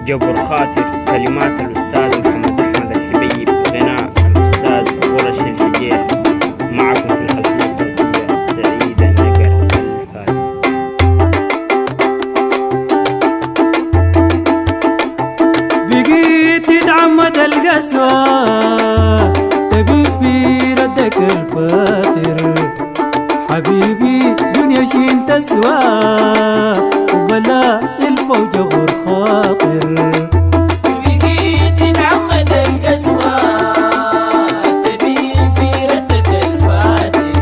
جبر خاطر. كلمات الأستاذ محمد أحمد الحبيب، غناء الأستاذ ورش الحجير. معكم في الخلفية الصوتية سعيدة نجر الفاتح. بقيت تتعمد القسوة تبيك بردك الفاتر. حبيبي دنيا شين تسوى وبلا الفوج غور خاطر. بقيت تتعمد القسوة تبين في ردك الفاتر.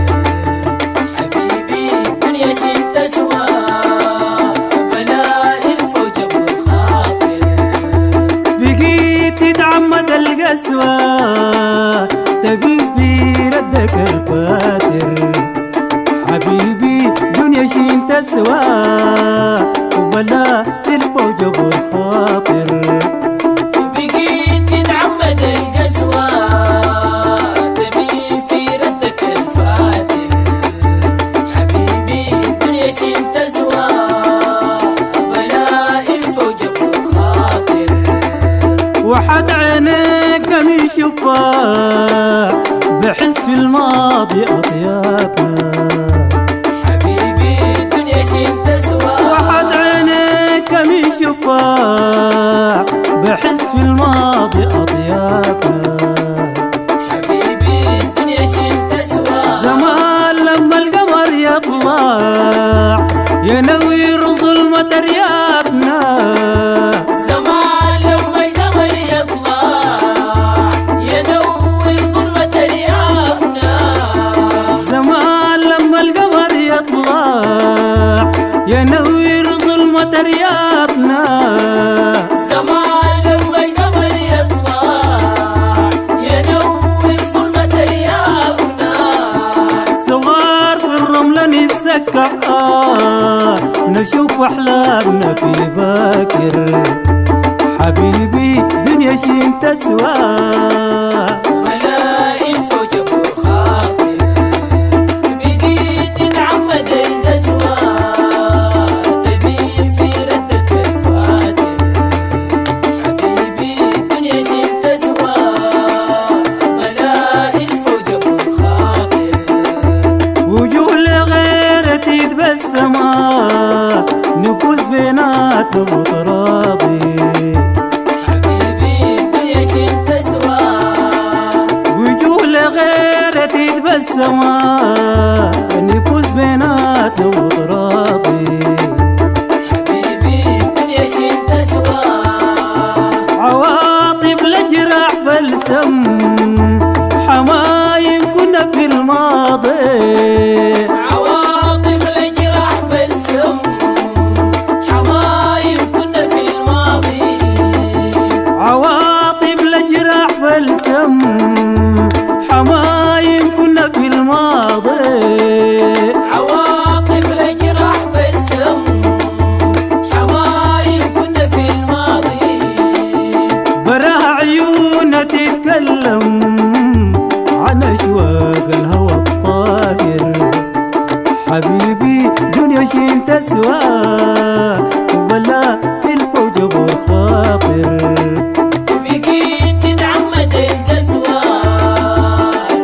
حبيبي دنيا شين تسوى وبلا الفوج غور خاطر. بقيت تتعمد القسوة تبيك بردك الفاتر. حبيبي دنيا شين تسوى وبلا الفوج غور خاطر. بقيت تتعمد القسوة تبين في ردك الفاتر. حبيبي دنيا شين تسوى وبلا الفوج غور خاطر. وحد عينيك من شفاع بحس في الماضي أطيابنا. حبيبي دنيا شين تسوى. وحد عينيك من شفاع بحس في الماضي أطيابنا. حبيبي دنيا شين تسوى. زمان لما القمر يطلع ينوير ظلمة ريابنا. زمان لما القمر يطلع ينور ظلمة ريافنا. زمان لما القمر يطلع ينوير ظلمة ريابنا. زمان لما القمر يطلع ينور ظلمة ريافنا. صغار في الرملة نتسكع نشوف أحلامنا في باكر. حبيبي دنيا شين تسوى ولا الفوج غور خاطر. بقيت تتعمد القسوة تبين في ردك الفاتر. حبيبي دنيا شين تسوى ولا الفوج غور خاطر. وجوه لغير تتبسم نفوس بيناتنا متراضي. حبيبي دنيا شين تسوى. وجوه لغير تتبسم نفوس بيناتنا متراضي. حبيبي دنيا شين تسوى. عواطف لجراح بلسم حمايم كنا في الماضي. عواطف لجراح بلسم حمايم كنا في الماضي. عواطف لجراح بلسم حمايم كنا في الماضي. عواطف لجراح بلسم حمايم كنا في الماضي. براها عيونها تتكلم عن أشواق الهوى الطاير. حبيبي دنيا شين تسوى وبلا الفوج غور خاطر. بقيت تتعمد القسوة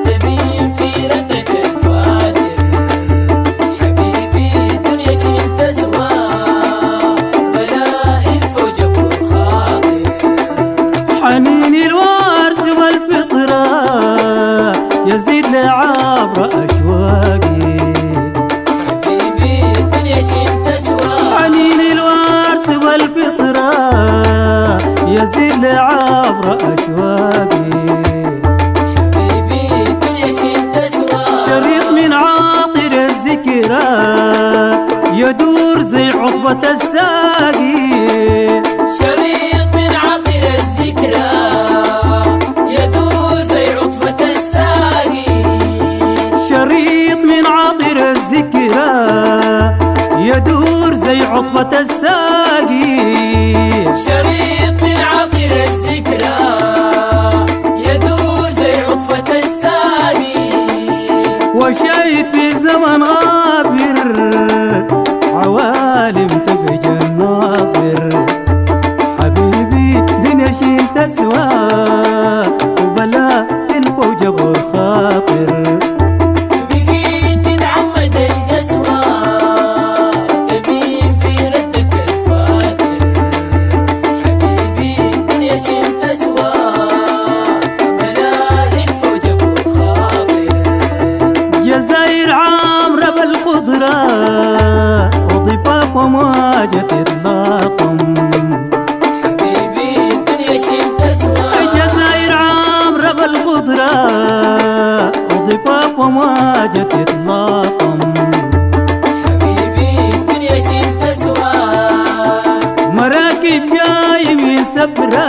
تبين في ردك الفاتر. حبيبي دنيا شين تسوى ولا الفوج غور خاطر. حنين الوارث والفطرة يزيد لعبر أشواقي. حبيبي دنيا شين تسوى. حنين الوارث والفطرة يزيد لعبر أشواقي. حبيبي دنيا شين تسوى. شريط من عاطر الذكرى يدور زي عطبة الساقي. شريط من عطر الذكرى يدور زي عطفة الساقي. شريط من عاطر الذكرى يدور زي عطبة الساقي. شريط من عطر الذكرى تسوى وبلا الفوج ابو الخاطر بقيت تتعمد القسوة تبين في ردك الفاتر حبيبي الدنيا شين تسوى بلا الفوج ابو الخاطر جزاير عامرة بالخضرة وضفاف ومواجة اللاطم حبيبي الدنيا شين تسوى الجزاير عامرة بالخضرة وضفاف ومواجة اللاطم حبيبي الدنيا شين تسوى مراكب جاي من سفرة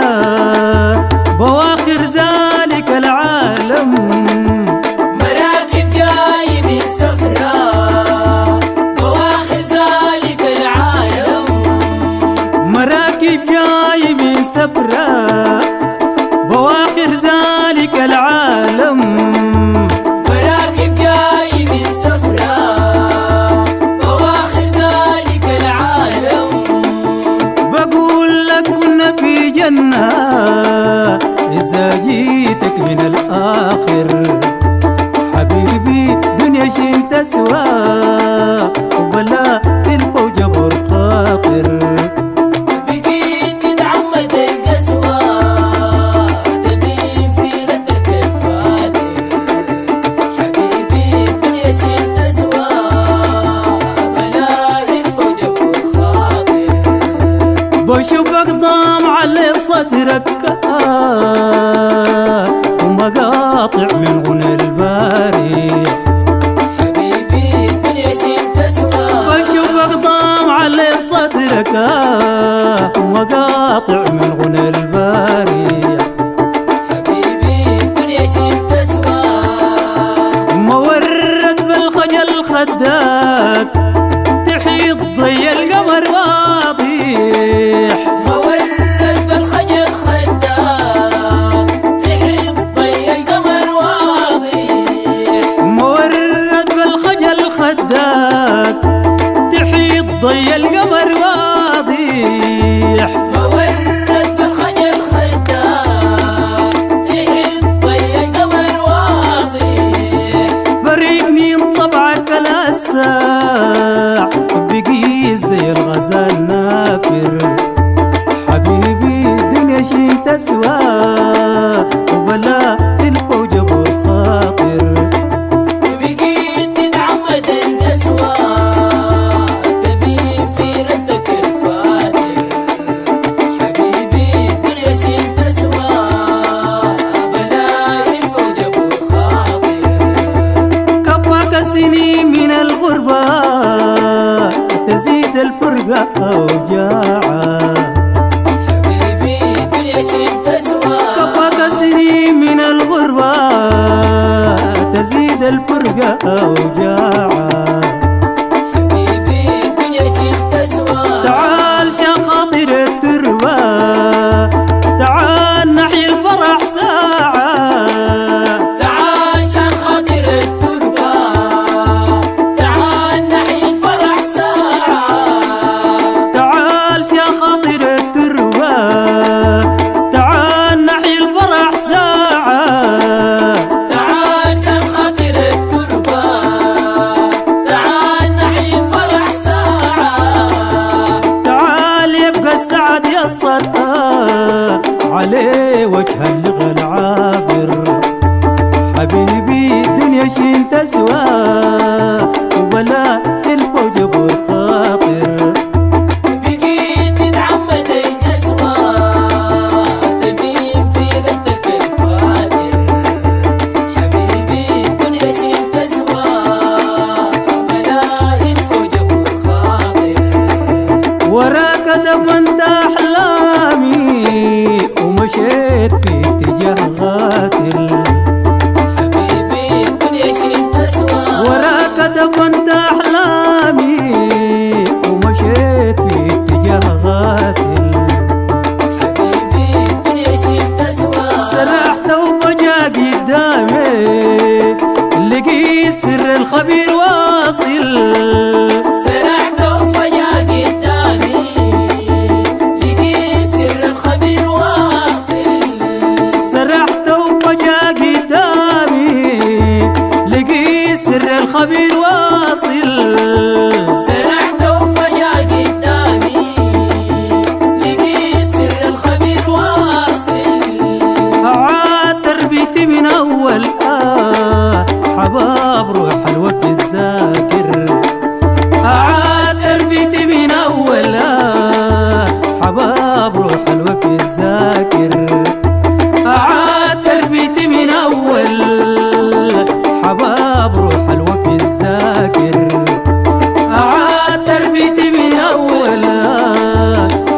بواخر ذلك العالم مراكب جاي من سفرة بواخر ذلك العالم مراكب جاي من سفرة بواخر ذلك العالم مراكب جاي من سفرة بواخر ذلك العالم بقول لك كنا في جنة إذا جيتك من الآخر حبيبي دنيا شين تسوى وبلا الفوج ابو الخاطر بقيت تتعمد القسوة تبين في ردك الفاتر حبيبي الدنيا شين تسوى بلا الفوج ابو الخاطر بشوفك ضام على صدرك ومقاطع من غنى الباري حبيبي الدنيا شين تسوى بشوفك ضام على صدرك ومقاطع من غنى الباري حبيبي الدنيا شين تسوى مورد بالخجل خداك تحيط ضي القمر واضح مورد بالخجل خداك تحيط ضي القمر واضح مورد بالخجل خداك تحيط ضي القمر واضح مورد بالخجل خداك تحيط ضي القمر واضح فريق من طبعك الأساع بقي زي الغزال نافر حبيبي دنيا شين تسوى وبلا الفوج ابو الخاطر بقيت تتعمد القسوة تبين في ردك الفاتر حبيبي الدنيا شين تسوى بلا الفوج ابو الخاطر كفاك سنين من الغربة تزيد الفرقة أوجاعا حبيبي الدنيا شين تسوى كفاك سنين من الغربة تزيد الفرقة أوجاعا حبيبي الدنيا شين تسوى تعال يا خاطر التربة تعال نحيي الفرح ساعة تعال شان خاطر التربة تعال نحيي الفرح ساعة تعال يا خاطر التربة تعال نحيي الفرح ساعة تعال شان خاطر التربة تعال نحيي الفرح ساعة تعال يبقى السعد يصل عليه وجه اللغة العابر حبيبي دنيا شين تسوى وبلا الفوج ابو الخاطر بقيت تتعمد القسوة تبين في ردك الفاتر حبيبي الدنيا شين تسوى بلا الفوج ابو الخاطر وراك دفنت احلامي ومشيت في اتجاه غاتل حبيبي الدنيا شين تسوى وراك دفنت احلامي ومشيت في اتجاه غاتل حبيبي الدنيا شين تسوى سرحت وفجأة قدامي لقيت سر الخبير واصل